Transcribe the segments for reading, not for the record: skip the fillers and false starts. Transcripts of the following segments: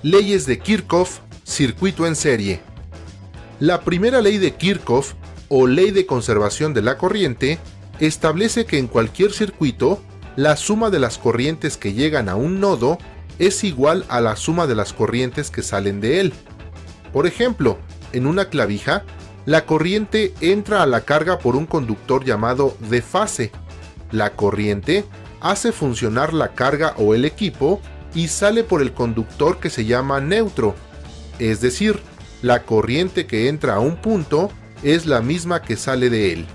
Leyes de Kirchhoff, circuito en serie. La primera ley de Kirchhoff, o ley de conservación de la corriente, establece que en cualquier circuito, la suma de las corrientes que llegan a un nodo es igual a la suma de las corrientes que salen de él. Por ejemplo, en una clavija, la corriente entra a la carga por un conductor llamado de fase. La corriente hace funcionar la carga o el equipo y sale por el conductor que se llama neutro, es decir, la corriente que entra a un punto es la misma que sale de él.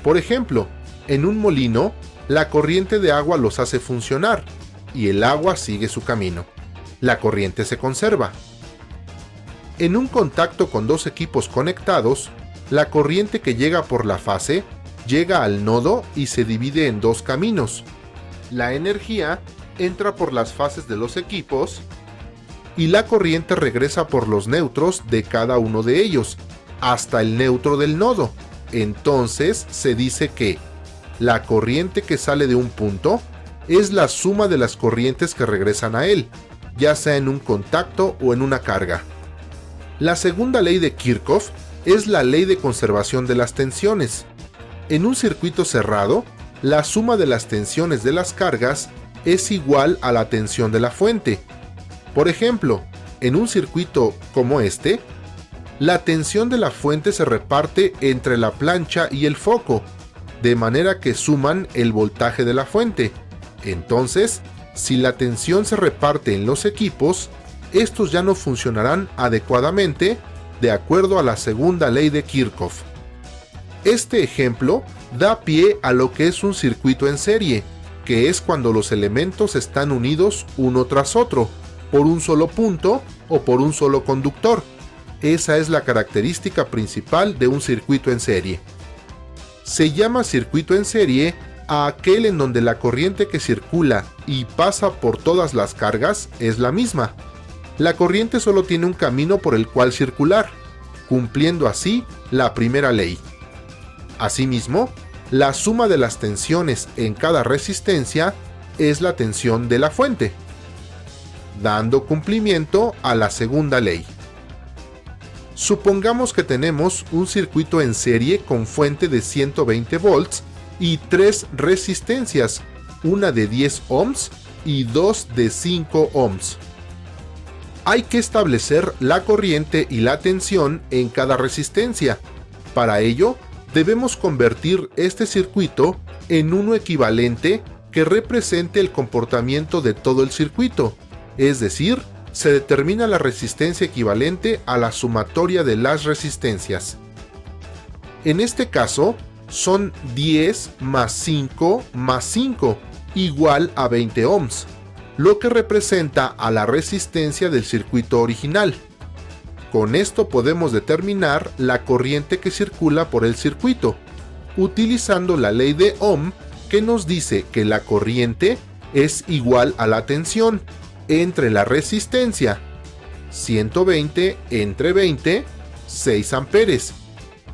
Por ejemplo, en un molino, la corriente de agua los hace funcionar y el agua sigue su camino. La corriente se conserva. En un contacto con dos equipos conectados, la corriente que llega por la fase llega al nodo y se divide en dos caminos. La energía entra por las fases de los equipos y la corriente regresa por los neutros de cada uno de ellos, hasta el neutro del nodo. Entonces se dice que la corriente que sale de un punto es la suma de las corrientes que regresan a él, ya sea en un contacto o en una carga. La segunda ley de Kirchhoff es la ley de conservación de las tensiones. En un circuito cerrado, la suma de las tensiones de las cargas es igual a la tensión de la fuente. Por ejemplo, en un circuito como este, la tensión de la fuente se reparte entre la plancha y el foco, de manera que suman el voltaje de la fuente. Entonces, si la tensión se reparte en los equipos, estos ya no funcionarán adecuadamente de acuerdo a la segunda ley de Kirchhoff. Este ejemplo da pie a lo que es un circuito en serie, que es cuando los elementos están unidos uno tras otro, por un solo punto o por un solo conductor. Esa es la característica principal de un circuito en serie. Se llama circuito en serie a aquel en donde la corriente que circula y pasa por todas las cargas es la misma. La corriente solo tiene un camino por el cual circular, cumpliendo así la primera ley. Asimismo, la suma de las tensiones en cada resistencia es la tensión de la fuente, dando cumplimiento a la segunda ley. Supongamos que tenemos un circuito en serie con fuente de 120 volts y tres resistencias, una de 10 ohms y dos de 5 ohms. Hay que establecer la corriente y la tensión en cada resistencia. Para ello, debemos convertir este circuito en uno equivalente que represente el comportamiento de todo el circuito, es decir, se determina la resistencia equivalente a la sumatoria de las resistencias. En este caso, son 10 más 5 más 5, igual a 20 ohms, lo que representa a la resistencia del circuito original. Con esto podemos determinar la corriente que circula por el circuito, utilizando la ley de Ohm que nos dice que la corriente es igual a la tensión entre la resistencia, 120 entre 20, 6 amperes.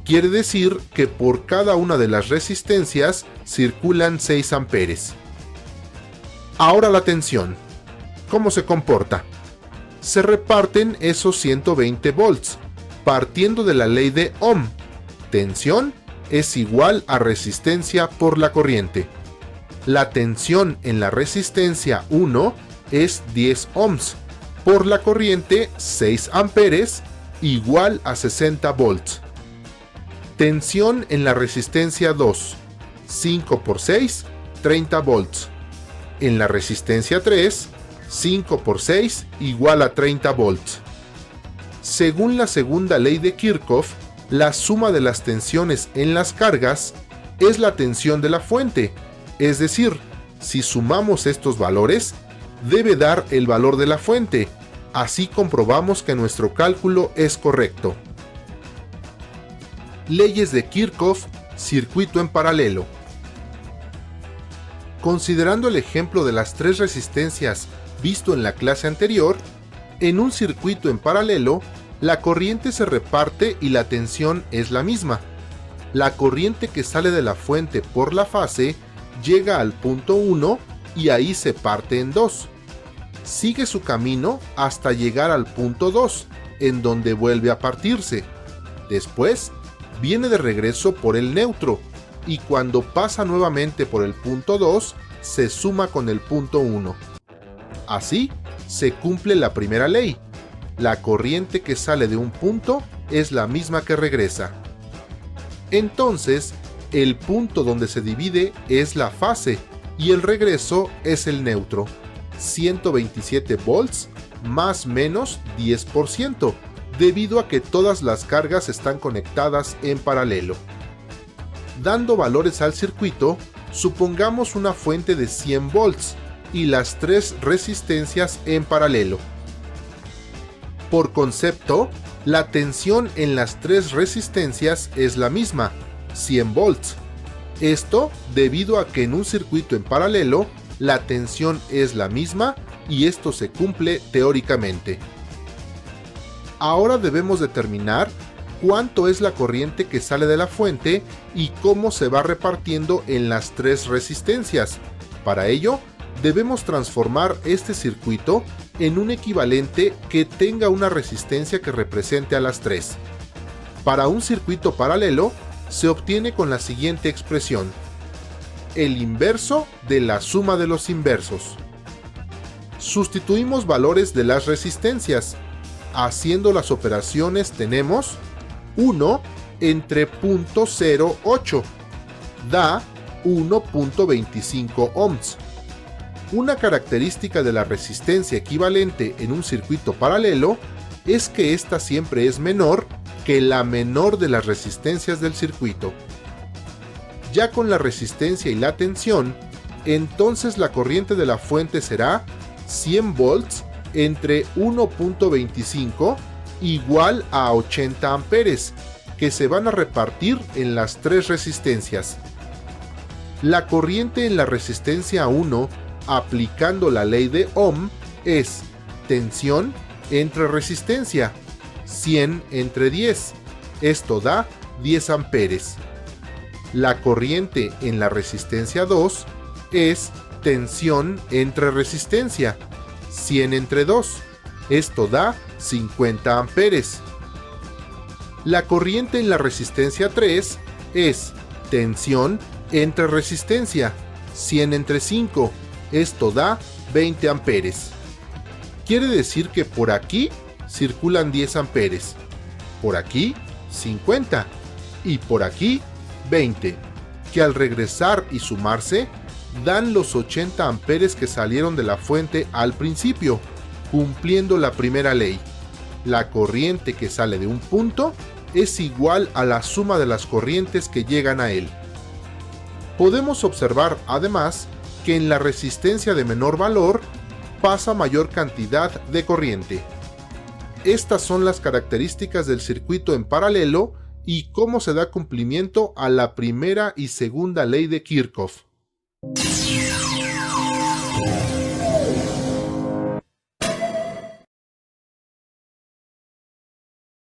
Quiere decir que por cada una de las resistencias circulan 6 amperes. Ahora la tensión. ¿Cómo se comporta? Se reparten esos 120 volts, partiendo de la ley de Ohm. Tensión es igual a resistencia por la corriente. La tensión en la resistencia 1 es 10 ohms, por la corriente 6 amperes, igual a 60 volts. Tensión en la resistencia 2, 5 por 6, 30 volts. En la resistencia 3, 5 por 6 igual a 30 volts. Según la segunda ley de Kirchhoff, la suma de las tensiones en las cargas es la tensión de la fuente, es decir, si sumamos estos valores, debe dar el valor de la fuente. Así comprobamos que nuestro cálculo es correcto. Leyes de Kirchhoff, circuito en paralelo. Considerando el ejemplo de las tres resistencias visto en la clase anterior, en un circuito en paralelo, la corriente se reparte y la tensión es la misma, la corriente que sale de la fuente por la fase llega al punto 1 y ahí se parte en dos. Sigue su camino hasta llegar al punto 2, en donde vuelve a partirse. Después, viene de regreso por el neutro, y cuando pasa nuevamente por el punto 2, se suma con el punto 1. Así, se cumple la primera ley. La corriente que sale de un punto es la misma que regresa. Entonces, el punto donde se divide es la fase y el regreso es el neutro. 127 volts más menos 10%, debido a que todas las cargas están conectadas en paralelo. Dando valores al circuito, supongamos una fuente de 100 volts y las tres resistencias en paralelo. Por concepto, la tensión en las tres resistencias es la misma, 100 volts. Esto debido a que en un circuito en paralelo, la tensión es la misma y esto se cumple teóricamente. Ahora debemos determinar cuánto es la corriente que sale de la fuente y cómo se va repartiendo en las tres resistencias. Para ello, debemos transformar este circuito en un equivalente que tenga una resistencia que represente a las tres. Para un circuito paralelo, se obtiene con la siguiente expresión: el inverso de la suma de los inversos. Sustituimos valores de las resistencias. Haciendo las operaciones tenemos 1 entre 0.08, da 1.25 ohms. Una característica de la resistencia equivalente en un circuito paralelo es que ésta siempre es menor que la menor de las resistencias del circuito. Ya con la resistencia y la tensión, entonces la corriente de la fuente será 100 volts entre 1.25 igual a 80 amperes, que se van a repartir en las tres resistencias. La corriente en la resistencia 1, aplicando la ley de Ohm, es tensión entre resistencia, 100 entre 10, esto da 10 amperes. La corriente en la resistencia 2 es tensión entre resistencia, 100 entre 2, esto da 50 amperes. La corriente en la resistencia 3 es tensión entre resistencia, 100 entre 5, esto da 20 amperes. Quiere decir que por aquí circulan 10 amperes, por aquí 50 y por aquí 20, que al regresar y sumarse dan los 80 amperes que salieron de la fuente al principio, cumpliendo la primera ley. La corriente que sale de un punto es igual a la suma de las corrientes que llegan a él. Podemos observar además que en la resistencia de menor valor pasa mayor cantidad de corriente. Estas son las características del circuito en paralelo y cómo se da cumplimiento a la primera y segunda ley de Kirchhoff.